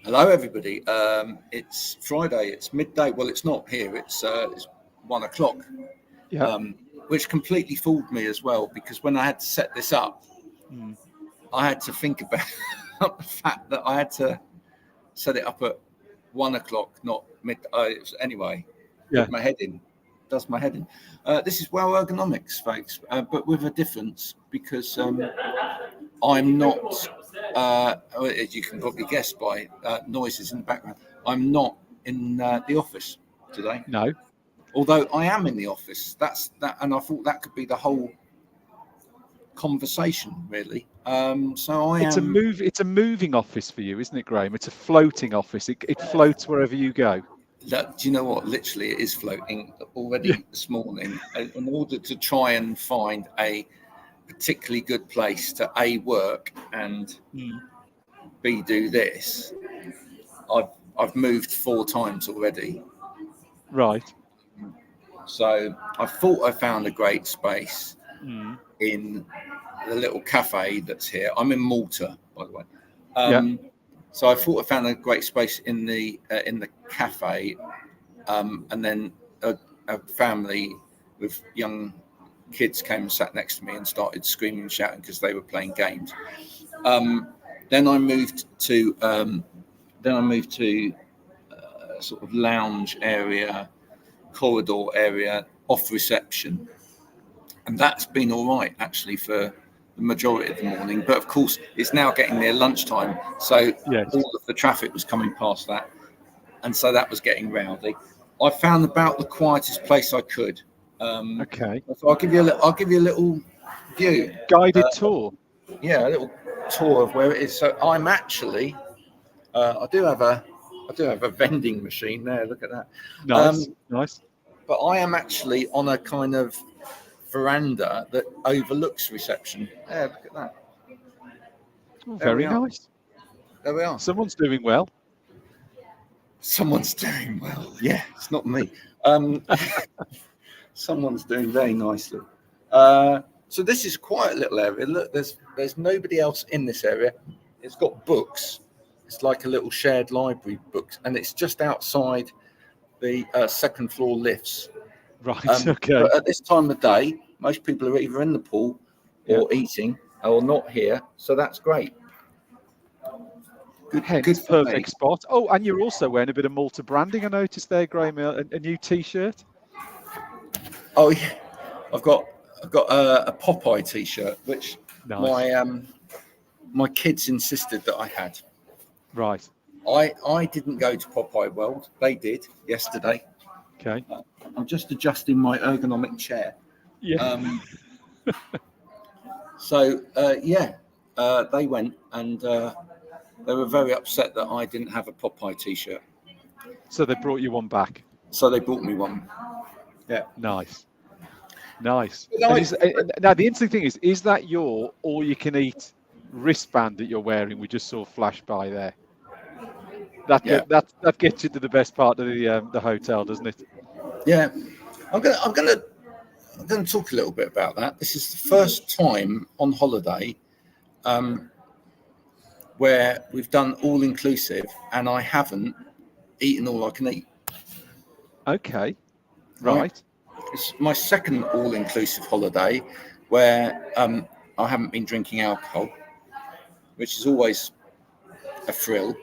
Hello, everybody. It's Friday. It's midday. Well, it's not here. It's 1 o'clock, Yeah. which completely fooled me as well, because when I had to set this up, I had to think about the fact that I had to set it up at 1 o'clock, not mid. Anyway, Yeah. put my head in. Does my head in. This is well ergonomics, folks, but with a difference, because I'm not. As you can probably guess by noises in the background, I'm not in the office today. No. Although I am in the office. That's that, and I thought that could be the whole conversation, really. So I It's am. It's a moving office for you, isn't it, Graham? It's a floating office. It floats wherever you go. Do you know what? Literally, it is floating already Yeah. this morning. In order to try and find a particularly good place to A, work, and B, do this, I've moved 4 times already. Right. So I thought I found a great space in the little cafe that's here. I'm in Malta, by the way. Yeah. So I thought I found a great space in the cafe, and then a family with young kids came and sat next to me and started screaming and shouting because they were playing games. Then I moved to sort of lounge area, corridor area, off reception, and that's been all right actually for the majority of the morning. But of course, it's now getting near lunchtime, so Yes. all of the traffic was coming past that, and so that was getting rowdy. I found about the quietest place I could. Okay. So I'll give you a little view, Guided tour. Yeah, a little tour of where it is. So I'm actually, I do have a vending machine there. Look at that. Nice. Nice. But I am actually on a kind of veranda that overlooks reception. Yeah, look at that. Oh, very nice. There we are. Someone's doing well. Someone's doing well. Yeah, it's not me. Someone's doing very nicely. So this is quite a little area. Look, there's nobody else in this area. It's got books. It's like a little shared library, books, and it's just outside the second floor lifts. Right. Okay. But at this time of day, most people are either in the pool or eating or not here, so that's great. Hence, perfect spot. Oh, and you're also wearing a bit of Malta branding. I noticed there, Graham, a new T-shirt. Oh yeah, I've got a Popeye T-shirt, which my kids insisted that I had. Right. I didn't go to Popeye World. They did yesterday. Okay. I'm just adjusting my ergonomic chair. Yeah. They went, and they were very upset that I didn't have a Popeye T-shirt. So they brought you one back. So they brought me one. Yeah. Nice. Now the interesting thing is that your all-you-can-eat wristband that you're wearing? We just saw flash by there. That gets you to the best part of the hotel, doesn't it? Yeah. I'm gonna talk a little bit about that. This is the first time on holiday where we've done all inclusive, and I haven't eaten all I can eat. Okay. Right. It's my second all-inclusive holiday where I haven't been drinking alcohol, which is always a thrill.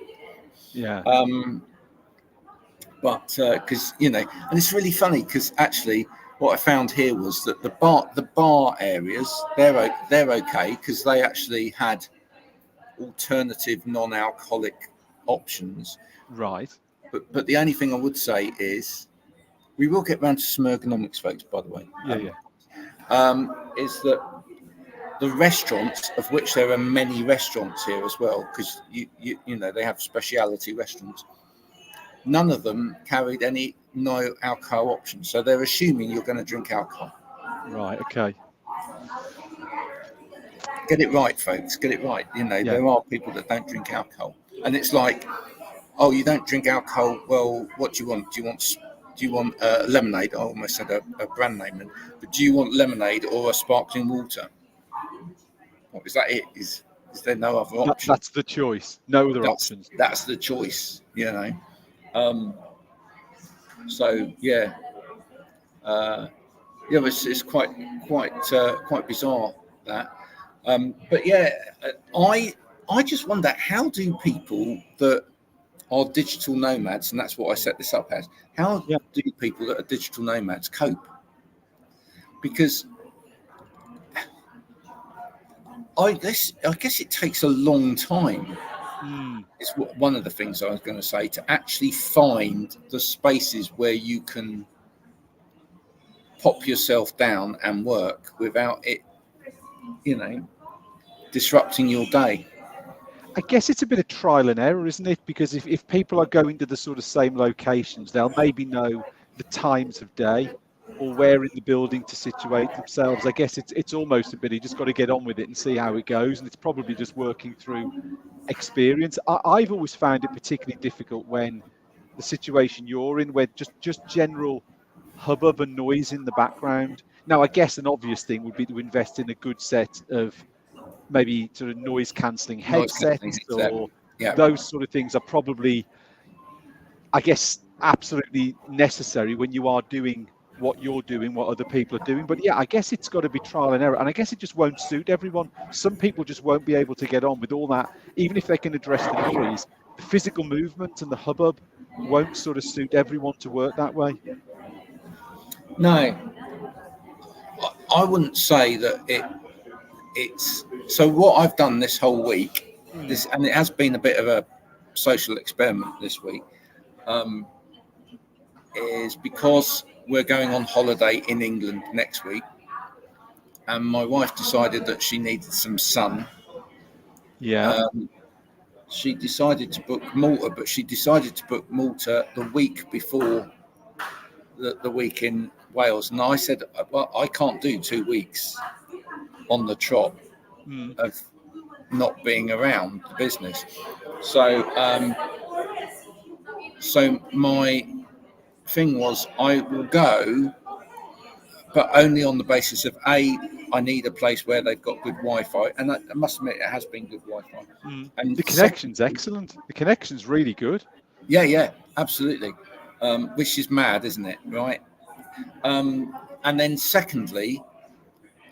Yeah. But because and it's really funny because actually what I found here was that the bar areas they're okay because they actually had alternative non-alcoholic options. Right. But the only thing I would say is we will get round to some ergonomics, folks, by the way. Is that the restaurants, of which there are many restaurants here as well, because you know they have speciality restaurants. None of them carried any no alcohol options, so they're assuming you're going to drink alcohol. Right. Okay. Get it right, folks. Get it right. There are people that don't drink alcohol, and it's like, oh, you don't drink alcohol. Well, what do you want? Do you want lemonade? I almost said a brand name, but do you want lemonade or a sparkling water? Is that it? Is Is there no other option? That's the choice. No other options. That's the choice, you know. So yeah, it's quite bizarre that. But yeah, I just wonder, how do people that are digital nomads, and that's what I set this up as, how do people that are digital nomads cope? Because I guess it takes a long time. It's one of the things I was going to say, to actually find the spaces where you can pop yourself down and work without it, you know, disrupting your day. I guess it's a bit of trial and error, isn't it? Because if people are going to the sort of same locations, they'll maybe know the times of day or where in the building to situate themselves. I guess it's almost a bit, you just got to get on with it and see how it goes. And it's probably just working through experience. I've always found it particularly difficult when the situation you're in, where just general hubbub and noise in the background. Now, I guess an obvious thing would be to invest in a good set of maybe sort of noise cancelling headsets, or those sort of things are probably, I guess, absolutely necessary when you are doing what you're doing, what other people are doing. But yeah, I guess it's got to be trial and error, and I guess it just won't suit everyone. Some people just won't be able to get on with all that, even if they can address the noise. The physical movement and the hubbub won't sort of suit everyone to work that way. No, I wouldn't say that it's so. What I've done this whole week, and it has been a bit of a social experiment this week, is because we're going on holiday in England next week, and my wife decided that she needed some sun. She decided to book Malta, but she decided to book Malta the week before the week in Wales, and I said, well, I can't do 2 weeks on the trot of not being around the business. So my thing was, I will go, but only on the basis of I need a place where they've got good Wi-Fi, and I must admit it has been good Wi-Fi. And the connection's excellent. The connection's really good. Yeah, absolutely. Which is mad, isn't it? Right. And then secondly,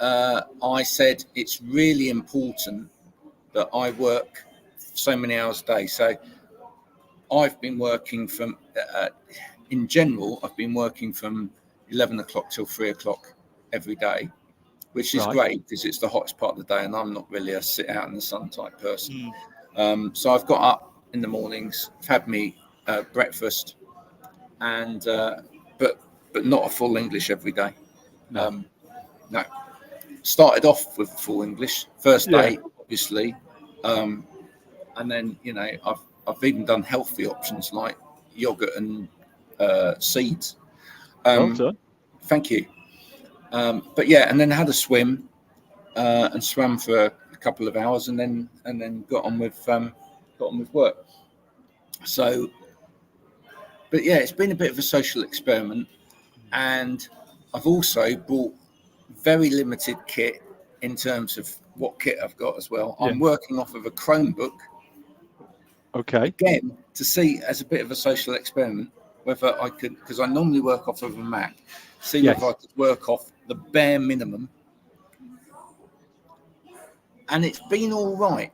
I said it's really important that I work so many hours a day. So I've been working from, in general, I've been working from 11 o'clock till 3 o'clock every day, which is great because it's the hottest part of the day, and I'm not really a sit out in the sun type person. So I've got up in the mornings, I've had me breakfast, and but not a full English every day. No. Started off with full English first day, obviously, and then I've even done healthy options like yogurt and seeds. Well done. Thank you. But yeah, and then had a swim and swam for a couple of hours, and then got on with work. So, but yeah, it's been a bit of a social experiment, and I've also bought very limited kit in terms of what kit I've got as well. I'm working off of a Chromebook. Okay. Again, to see as a bit of a social experiment whether I could, because I normally work off of a Mac, see whether I could work off the bare minimum. And it's been all right,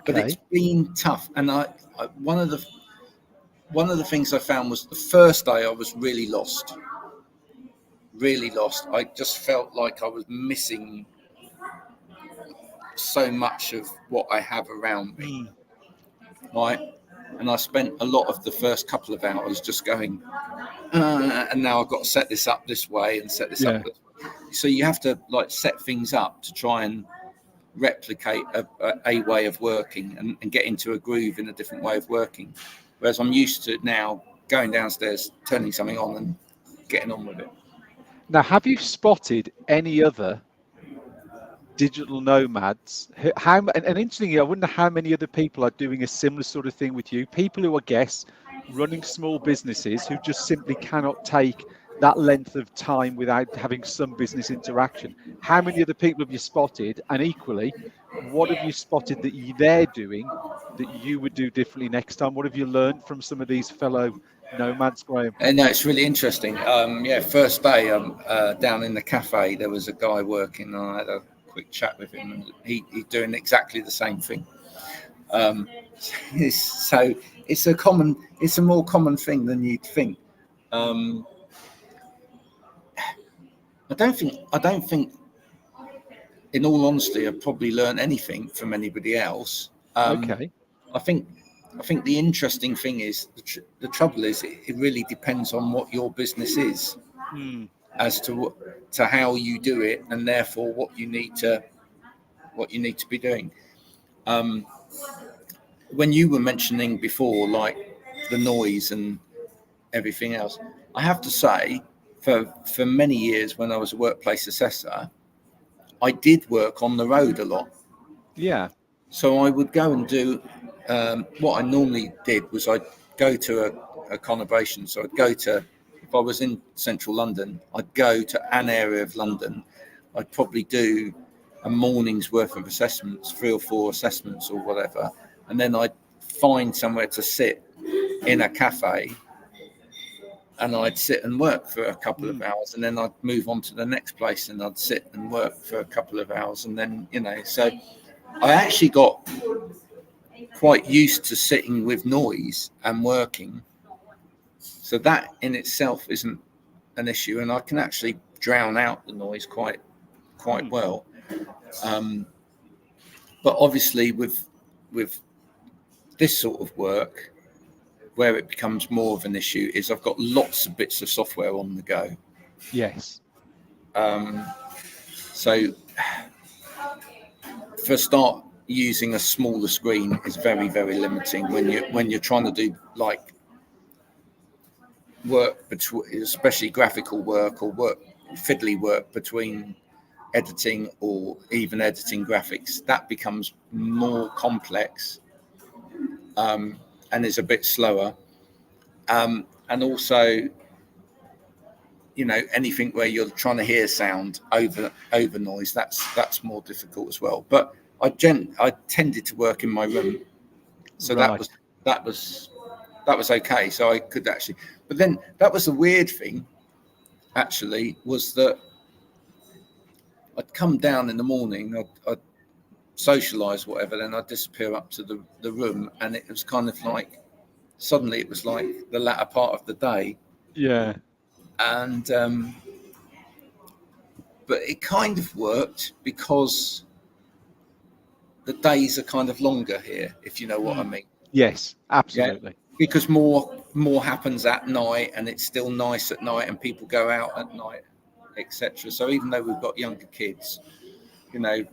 but it's been tough. And I one of the things I found was the first day I was really lost. I just felt like I was missing so much of what I have around me, right? And I spent a lot of the first couple of hours just going, and now I've got to set this up this way and set this up this way. So you have to like set things up to try and replicate a way of working and get into a groove in a different way of working. Whereas I'm used to now going downstairs, turning something on and getting on with it. Now, have you spotted any other digital nomads? And interestingly, I wonder how many other people are doing a similar sort of thing with you. People who are guests, running small businesses, who just simply cannot take that length of time without having some business interaction? How many other people have you spotted? And equally, what have you spotted that they're doing that you would do differently next time? What have you learned from some of these fellow nomads, Graham? No, it's really interesting. First day down in the cafe, there was a guy working, and I had a quick chat with him, and he's doing exactly the same thing. So it's a more common thing than you'd think. I don't think, in all honesty, I've probably learned anything from anybody else. Okay. I think the interesting thing is the trouble is it really depends on what your business is, as to how you do it, and therefore what you need to be doing. When you were mentioning before, like the noise and everything else, I have to say, for many years when I was a workplace assessor, I did work on the road a lot. Yeah. So I would go and do what I normally did was I'd go to a conurbation. So I'd go to, if I was in central London, I'd go to an area of London. I'd probably do a morning's worth of assessments, 3 or 4 assessments or whatever. And then I'd find somewhere to sit in a cafe, and I'd sit and work for a couple of hours, and then I'd move on to the next place and I'd sit and work for a couple of hours. And then, so I actually got quite used to sitting with noise and working. So that in itself isn't an issue, and I can actually drown out the noise quite well. But obviously with this sort of work, where it becomes more of an issue is I've got lots of bits of software on the go. Yes. So for a start, using a smaller screen is very, very limiting when you're trying to do like work between, especially graphical work or fiddly work between editing or even editing graphics. That becomes more complex. And is a bit slower, and also, anything where you're trying to hear sound over noise, that's more difficult as well. But I tended to work in my room, so right. that was okay. So I could actually, but then that was the weird thing. Actually, was that I'd come down in the morning, I'd socialise, whatever, then I'd disappear up to the room, and it was kind of like suddenly it was like the latter part of the day. Yeah. And but it kind of worked because the days are kind of longer here, if you know what I mean. Yes, absolutely. Yeah? Because more happens at night, and it's still nice at night, and people go out at night, etc. So even though we've got younger kids,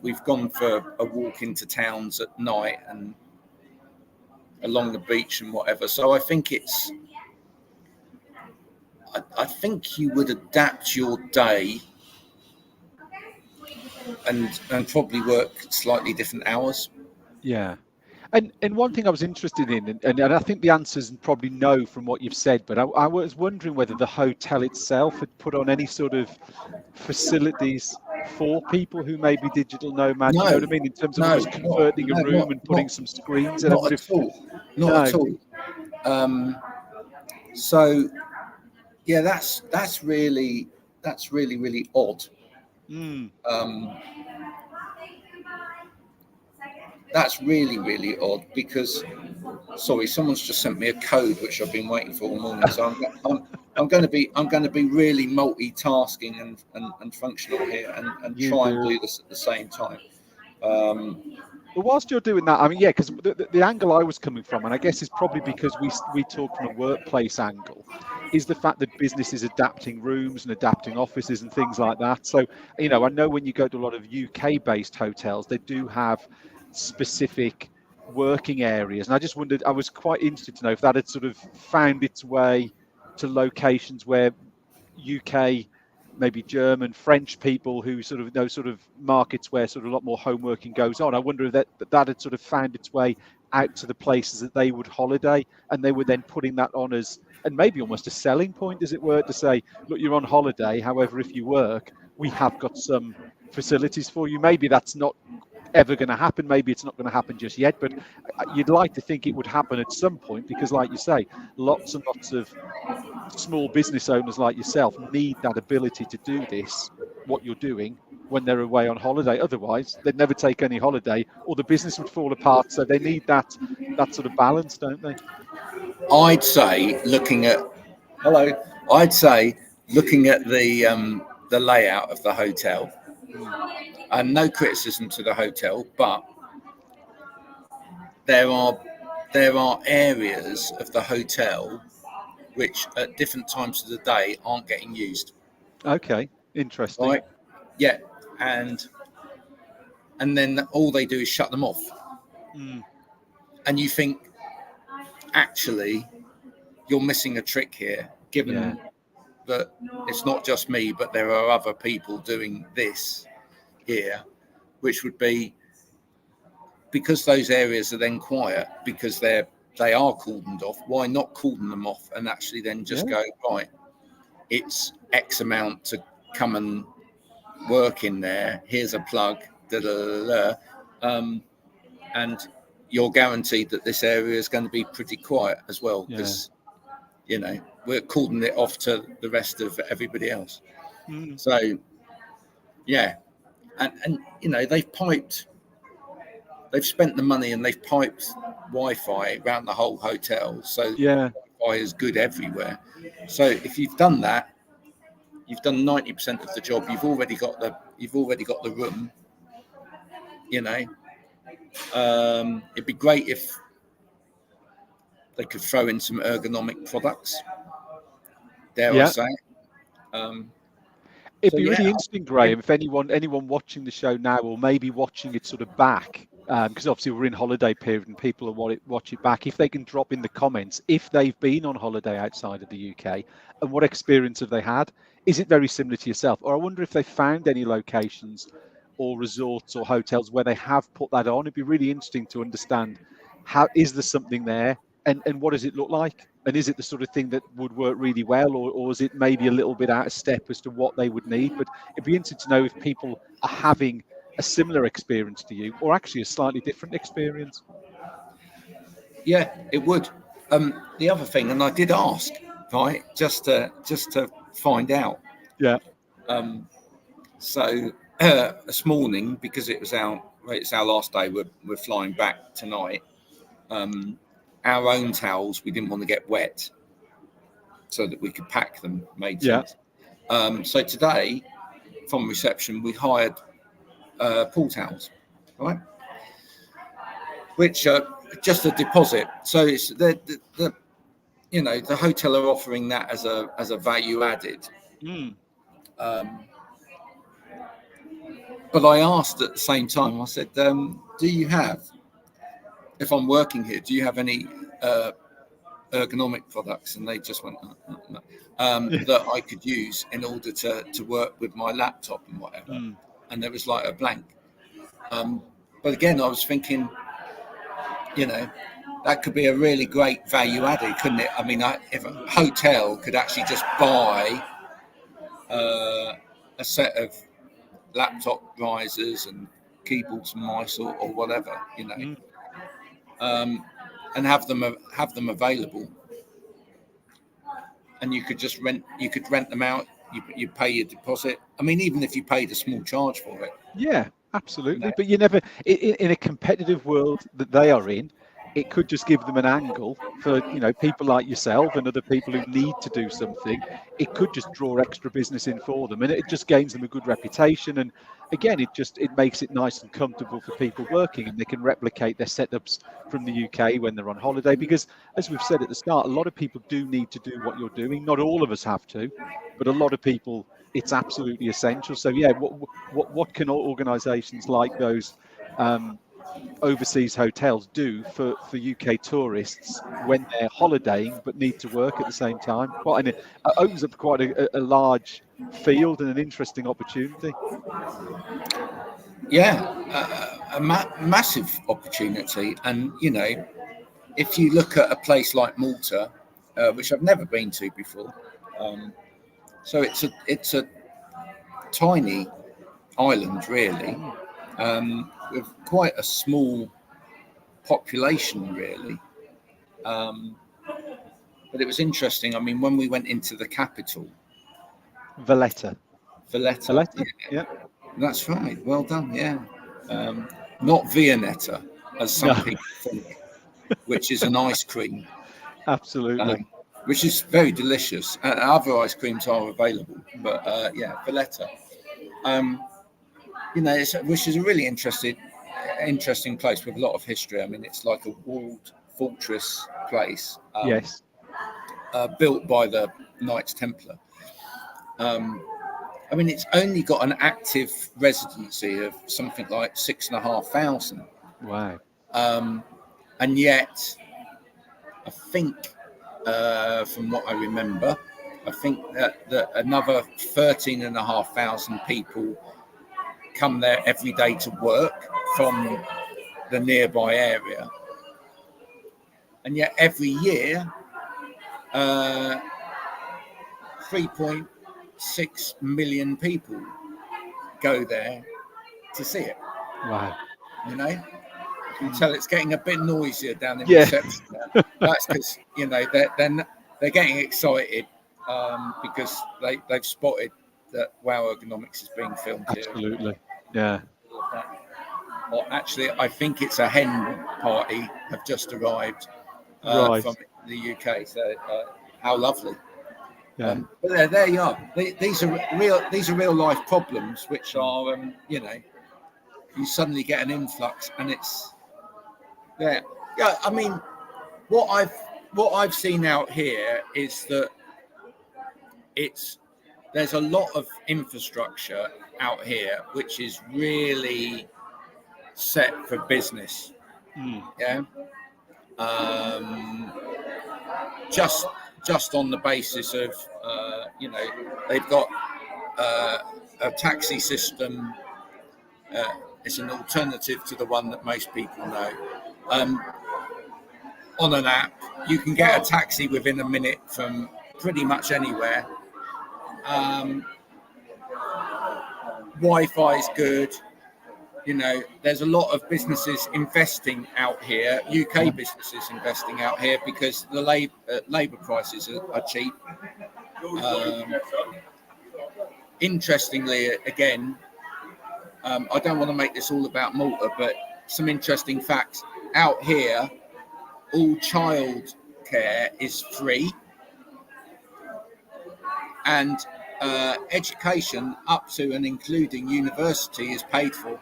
we've gone for a walk into towns at night and along the beach and whatever. So I think I think you would adapt your day and probably work slightly different hours. Yeah. And one thing I was interested in, and I think the answer's probably no from what you've said, but I was wondering whether the hotel itself had put on any sort of facilities for people who may be digital nomads. No, you know what I mean? In terms of just converting a room and putting some screens in. Not at all. So yeah, that's really odd. That's really odd because, sorry, someone's just sent me a code which I've been waiting for all morning. So I'm going to be really multitasking and functional here and try and do this at the same time. But whilst you're doing that, I mean, yeah, because the angle I was coming from, and I guess is probably because we talk from a workplace angle, is the fact that business is adapting rooms and adapting offices and things like that. So, I know when you go to a lot of UK-based hotels, they do have specific working areas. And I just wondered, I was quite interested to know if that had sort of found its way to locations where UK, maybe German, French people who sort of know sort of markets where sort of a lot more home working goes on. I wonder if that had sort of found its way out to the places that they would holiday, and they were then putting that on as, and maybe almost a selling point, as it were, to say, look, you're on holiday, however, if you work, we have got some facilities for you. Maybe that's not ever going to happen. Maybe it's not going to happen just yet, but you'd like to think it would happen at some point, because like you say, lots and lots of small business owners like yourself need that ability to do this, what you're doing, when they're away on holiday. Otherwise, they'd never take any holiday, or the business would fall apart. So they need that sort of balance, don't they? I'd say looking at the layout of the hotel, and no criticism to the hotel, but there are areas of the hotel which at different times of the day aren't getting used. Okay, interesting. Right? Yeah, and then all they do is shut them off. And you think, actually, you're missing a trick here, given that it's not just me, but there are other people doing this here, which would be, because those areas are then quiet, because they are cordoned off, why not cordon them off and actually then just go, right, it's X amount to come and work in there, here's a plug, and you're guaranteed that this area is going to be pretty quiet as well, because we're cordoning it off to the rest of everybody else. So and they've spent the money and they've piped Wi-Fi around the whole hotel, so Wi-Fi is good everywhere. So if you've done that, you've done 90% of the job. You've already got the room. It'd be great if they could throw in some ergonomic products. Dare I say? It'd be really interesting, Graham, if anyone watching the show now, or maybe watching it sort of back, because obviously we're in holiday period and people will watch it back, if they can drop in the comments if they've been on holiday outside of the UK and what experience have they had. Is it very similar to yourself? Or I wonder if they found any locations or resorts or hotels where they have put that on. It'd be really interesting to understand, how is there something there, and what does it look like? And is it the sort of thing that would work really well, or is it maybe a little bit out of step as to what they would need? But it'd be interesting to know if people are having a similar experience to you, or actually a slightly different experience. Yeah, it would. The other thing, and I did ask, right, just to find out. Yeah. So this morning, because it's our last day, we're flying back tonight. Our own towels, we didn't want to get wet, so that we could pack them. Made sense. So today, from reception, we hired pool towels, right? Which are just a deposit. So it's the hotel are offering that as a value added. But I asked at the same time, I said, do you have, if I'm working here, do you have any ergonomic products? And they just went, no. That I could use in order to work with my laptop and whatever. And there was like a blank. But again, I was thinking, that could be a really great value added, couldn't it? I mean, if a hotel could actually just buy a set of laptop risers and keyboards and mice or whatever, and have them available, and you could just rent them out. You pay your deposit. I mean, even if you paid a small charge for it. Yeah, absolutely. But you never, in a competitive world that they are in, it could just give them an angle for, people like yourself and other people who need to do something. It could just draw extra business in for them, and it just gains them a good reputation. And again, it makes it nice and comfortable for people working, and they can replicate their setups from the UK when they're on holiday. Because as we've said at the start, a lot of people do need to do what you're doing. Not all of us have to, but a lot of people, it's absolutely essential. So yeah, what can organisations like those overseas hotels do for UK tourists when they're holidaying but need to work at the same time? Well, and it opens up quite a large field and an interesting opportunity. Yeah, a massive opportunity. And, you know, if you look at a place like Malta, which I've never been to before, so it's a tiny island, really, with quite a small population, really. But it was interesting. I mean, when we went into the capital, Valletta. Yeah, that's right. Well done. Yeah, not Viennetta, as some people think, which is an ice cream. Absolutely. Which is very delicious. Other ice creams are available, but yeah, Valletta. You know, which is a really interesting place with a lot of history. I mean, it's like a walled fortress place. Yes. Built by the Knights Templar. I mean, it's only got an active residency of something like 6,500. Wow. And yet, I think, from what I remember, I think that another 13,500 people come there every day to work from the nearby area. And yet every year, 3.6 million people go there to see it. Wow. You know, you can tell it's getting a bit noisier down in reception now. That's because, you know, they're getting excited because they've spotted that Wow Ergonomics is being filmed here. Absolutely. Yeah. Or actually, I think it's a hen party have just arrived from the UK. So how lovely! Yeah. But there you are. These are real life problems, which are you know, you suddenly get an influx, and it's yeah. I mean, what I've seen out here is that there's a lot of infrastructure out here which is really set for business. Yeah. Just on the basis of you know, they've got a taxi system. It's an alternative to the one that most people know. On an app, you can get a taxi within a minute from pretty much anywhere. Wi-Fi is good. You know, there's a lot of businesses investing out here, UK businesses investing out here because the labour prices are cheap. Interestingly, again, I don't want to make this all about Malta, but some interesting facts. Out here, all child care is free, and education up to and including university is paid for.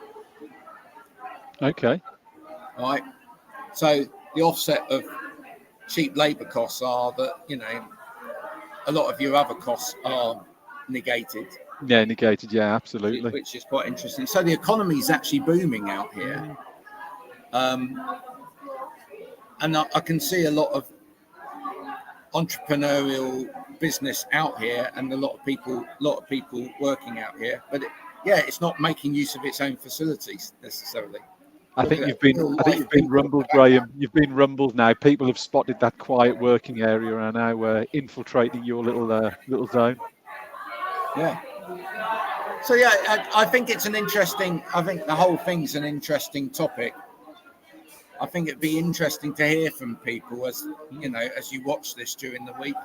Okay. Right. So the offset of cheap labour costs are that, you know, a lot of your other costs are negated. Yeah, negated. Yeah, absolutely. Which is quite interesting. So the economy is actually booming out here. And I can see a lot of entrepreneurial business out here and a lot of people working out here. But it's not making use of its own facilities necessarily. I think you've been rumbled, Graham. You've been rumbled now. People have spotted that quiet working area and are now infiltrating your little zone. Yeah. So yeah, I think it's an interesting. I think the whole thing's an interesting topic. I think it'd be interesting to hear from people as you know, as you watch this during the week.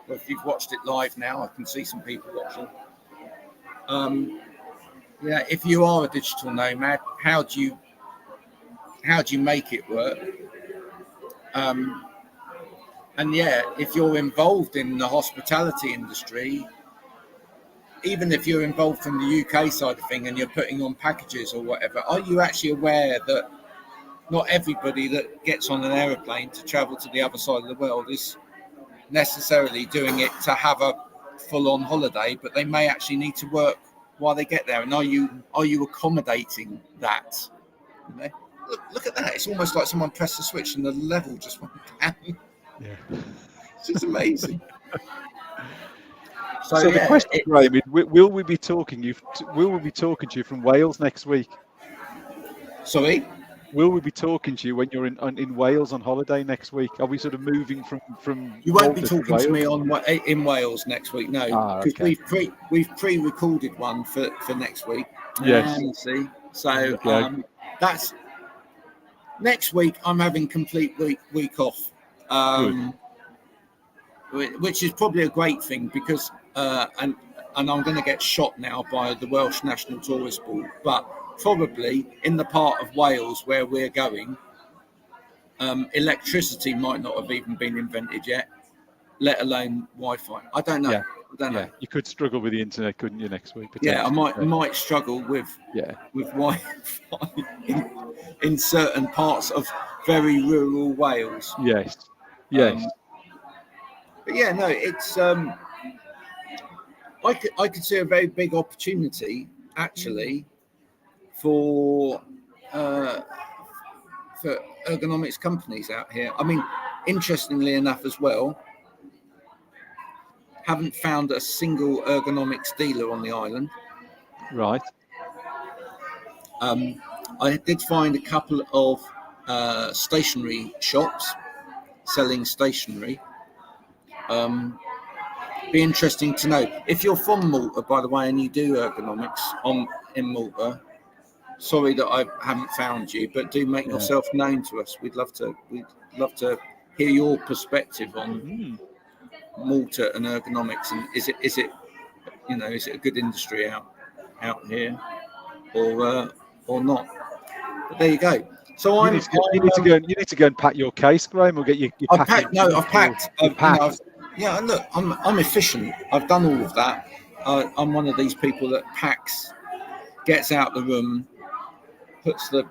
Or if you've watched it live now, I can see some people watching. Yeah, if you are a digital nomad, how do you make it work? And yeah, if you're involved in the hospitality industry, even if you're involved from the UK side of thing and you're putting on packages or whatever, are you actually aware that not everybody that gets on an aeroplane to travel to the other side of the world is necessarily doing it to have a full-on holiday, but they may actually need to work while they get there? And are you accommodating that? You know? Look at that. It's almost like someone pressed the switch and the level just went down. Yeah. It's just amazing. So the question, Graham, will we be talking to you from Wales next week? Sorry? Will we be talking to you when you're in Wales on holiday next week? Are we sort of moving from You won't be Malta talking to me in Wales next week, no, because okay. we've pre-recorded one for next week. Yes. See, so that's next week. I'm having complete week off, which is probably a great thing because and I'm going to get shot now by the Welsh National Tourist Board, but probably in the part of Wales where we're going, electricity might not have even been invented yet, let alone Wi-Fi. I don't know. Yeah. I don't know. You could struggle with the internet, couldn't you, next week? Yeah, I might struggle with Wi-Fi in certain parts of very rural Wales. Yes. But yeah, no, it's I could see a very big opportunity actually for ergonomics companies out here. I mean, interestingly enough as well, haven't found a single ergonomics dealer on the island. Right. I did find a couple of stationery shops selling stationery. Be interesting to know if you're from Malta, by the way, and you do ergonomics in Malta. Sorry that I haven't found you, but do make yourself known to us. We'd love to hear your perspective on Malta and ergonomics, and is it a good industry out here or not? But there you go. So you need to go and pack your case, Graham. We'll get you. I've packed. Yeah, look, I'm efficient. I've done all of that. I'm one of these people that packs, gets out the room, puts the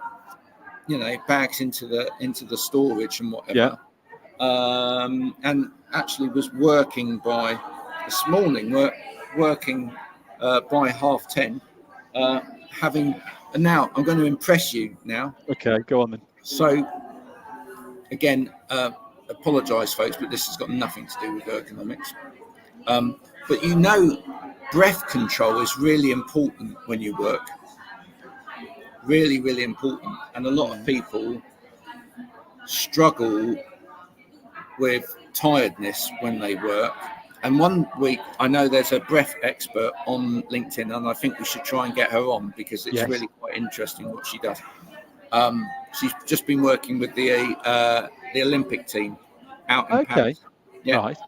bags into the storage and whatever. And actually was working by this morning. Working by 10:30. And now I'm going to impress you now. Okay, go on then. So again, apologise, folks, but this has got nothing to do with ergonomics. But breath control is really important when you work. Really, really important. And a lot of people struggle with tiredness when they work. And one week, I know there's a breath expert on LinkedIn, and I think we should try and get her on because it's really quite interesting what she does. She's just been working with the Olympic team out in Paris. Right.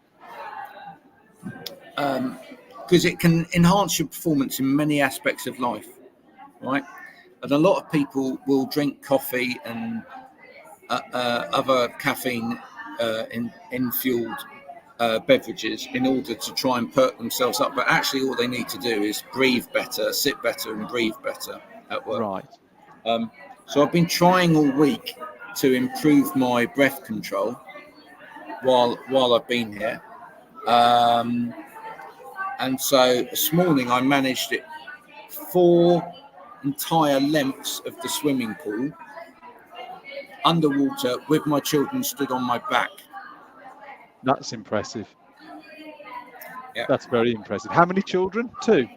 Because it can enhance your performance in many aspects of life, right? And a lot of people will drink coffee and other caffeine in-fueled beverages in order to try and perk themselves up. But actually, all they need to do is breathe better, sit better, and breathe better at work. Right. So I've been trying all week to improve my breath control while I've been here. And so this morning I managed it 4 entire lengths of the swimming pool underwater with my children stood on my back. That's impressive. Yeah. That's very impressive. How many children? 2?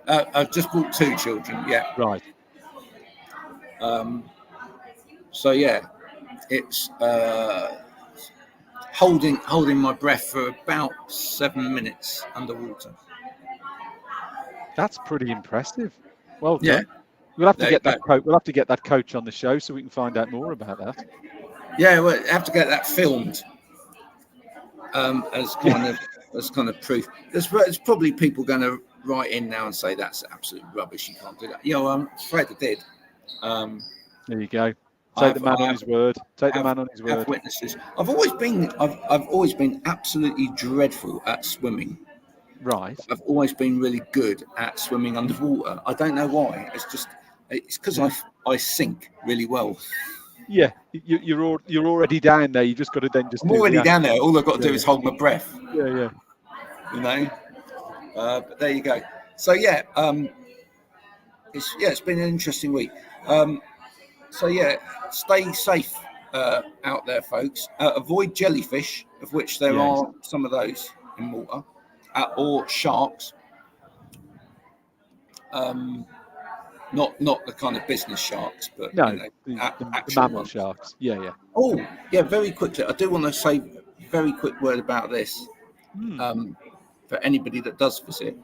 I've just brought 2 children. Yeah. Right. So yeah, it's holding my breath for about 7 minutes underwater. That's pretty impressive. Well done. Yeah. We'll have to get that coach. We'll have to get that coach on the show so we can find out more about that. Yeah, we'll have to get that filmed as kind of proof. There's probably people going to write in now and say that's absolute rubbish. You can't do that. I'm afraid I did. There you go. Take the man on his word. Take the man on his word. Have witnesses. I've always been absolutely dreadful at swimming. Right. I've always been really good at swimming underwater. I don't know why. It's because I sink really well. Yeah, you're already down there. You just got to then just. I'm already down there. All I've got to do is hold my breath. Yeah. But there you go. So it's been an interesting week. So stay safe out there, folks. Avoid jellyfish, of which there are some of those in Malta, or sharks. not the kind of business sharks, but no, you know, the mammal ones. Sharks. Yeah. Oh, yeah. Very quickly, I do want to say a very quick word about this. For anybody that does visit,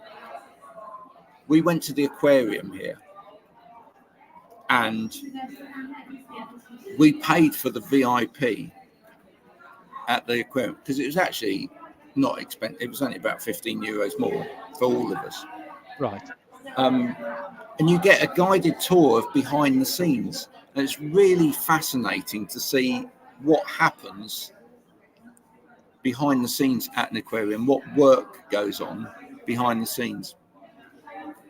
we went to the aquarium here, and we paid for the VIP at the aquarium because it was actually not expensive. It was only about €15 more for all of us. Right. And you get a guided tour of behind the scenes, and it's really fascinating to see what happens behind the scenes at an aquarium, what work goes on behind the scenes.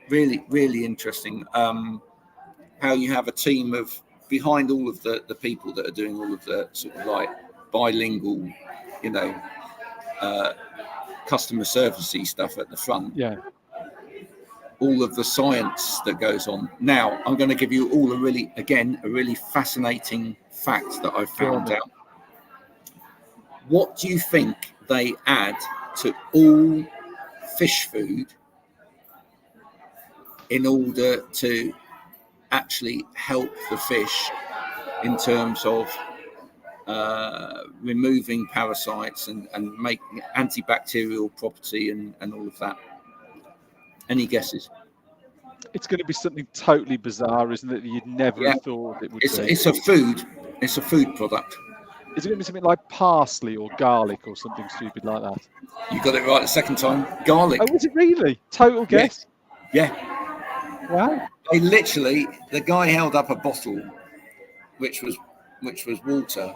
Really, really interesting. How you have a team of behind all of the people that are doing all of the sort of like bilingual, you know, customer servicey stuff at the front. Yeah. All of the science that goes on. Now, I'm going to give you all a really fascinating fact that I've found out. What do you think they add to all fish food in order to actually help the fish in terms of removing parasites and making antibacterial property and all of that? Any guesses? It's going to be something totally bizarre, isn't it? That you'd never have thought it would be. It's a food. It's a food product. Is it going to be something like parsley or garlic or something stupid like that? You got it right the second time. Garlic. Oh, was it really? Total guess? Yeah. Wow. They literally, the guy held up a bottle, which was water,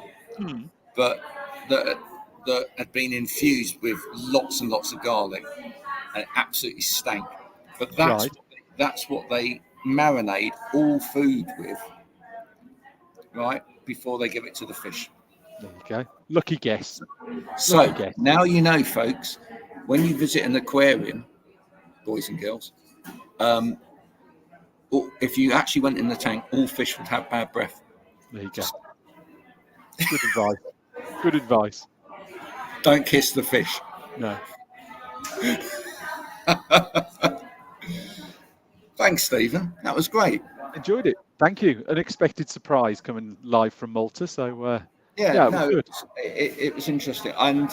but that had been infused with lots and lots of garlic, and it absolutely stank. But that's what they marinate all food with, right, before they give it to the fish. There you go. Lucky guess. So now you know, folks, when you visit an aquarium, boys and girls, if you actually went in the tank, all fish would have bad breath. There you go. Good advice. Good advice. Don't kiss the fish. No. Thanks, Stephen. That was great. Enjoyed it. Thank you. Unexpected surprise coming live from Malta. So it was interesting. And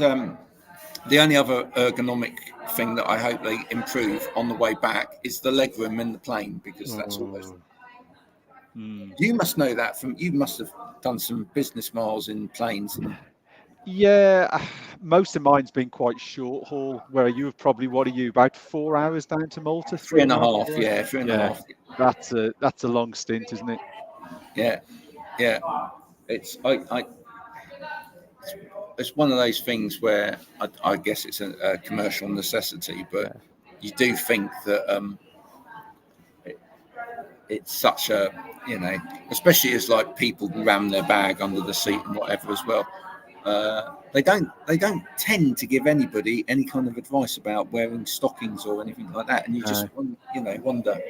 the only other ergonomic thing that I hope they improve on the way back is the legroom in the plane, because that's always. You must know that you must have done some business miles in planes. Yeah, most of mine's been quite short haul. Where you have probably, what are you, about 4 hours down to Malta? 3.5. Yeah, 3.5. That's a long stint, isn't it? Yeah. It's it's one of those things where I guess it's a commercial necessity, but you do think that it's such a, you know, especially as like people ram their bag under the seat and whatever as well. They don't tend to give anybody any kind of advice about wearing stockings or anything like that, and you just wonder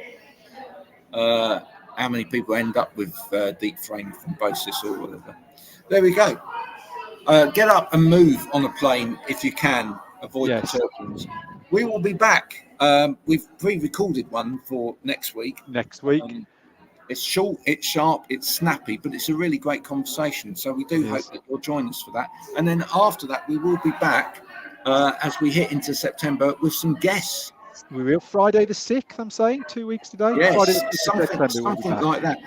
how many people end up with deep frame thrombosis or whatever. There we go. Get up and move on a plane if you can. Avoid the turbulence. We will be back. We've pre-recorded one for next week. It's short, it's sharp, it's snappy, but it's a really great conversation. So we do hope that you'll join us for that. And then after that, we will be back as we hit into September with some guests. We will. Friday the 6th, I'm saying, 2 weeks today. Yes, Friday something like that.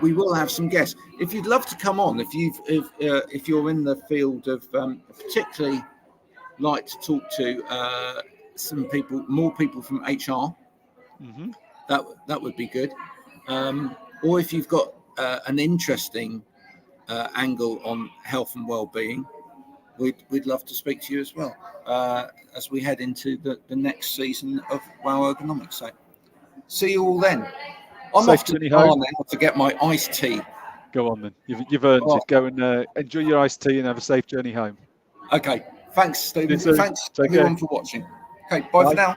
We will have some guests. If you'd love to come on, if you're in the field of particularly like to talk to more people from HR, that would be good. Or if you've got an interesting angle on health and well-being, we'd love to speak to you as well as we head into the next season of Wow Ergonomics. So see you all then. I'm off to the car now to get my iced tea. Go on then. You've earned it. Go and enjoy your iced tea and have a safe journey home. Okay. Thanks, Stephen. Thanks everyone for watching. Okay. Bye for now.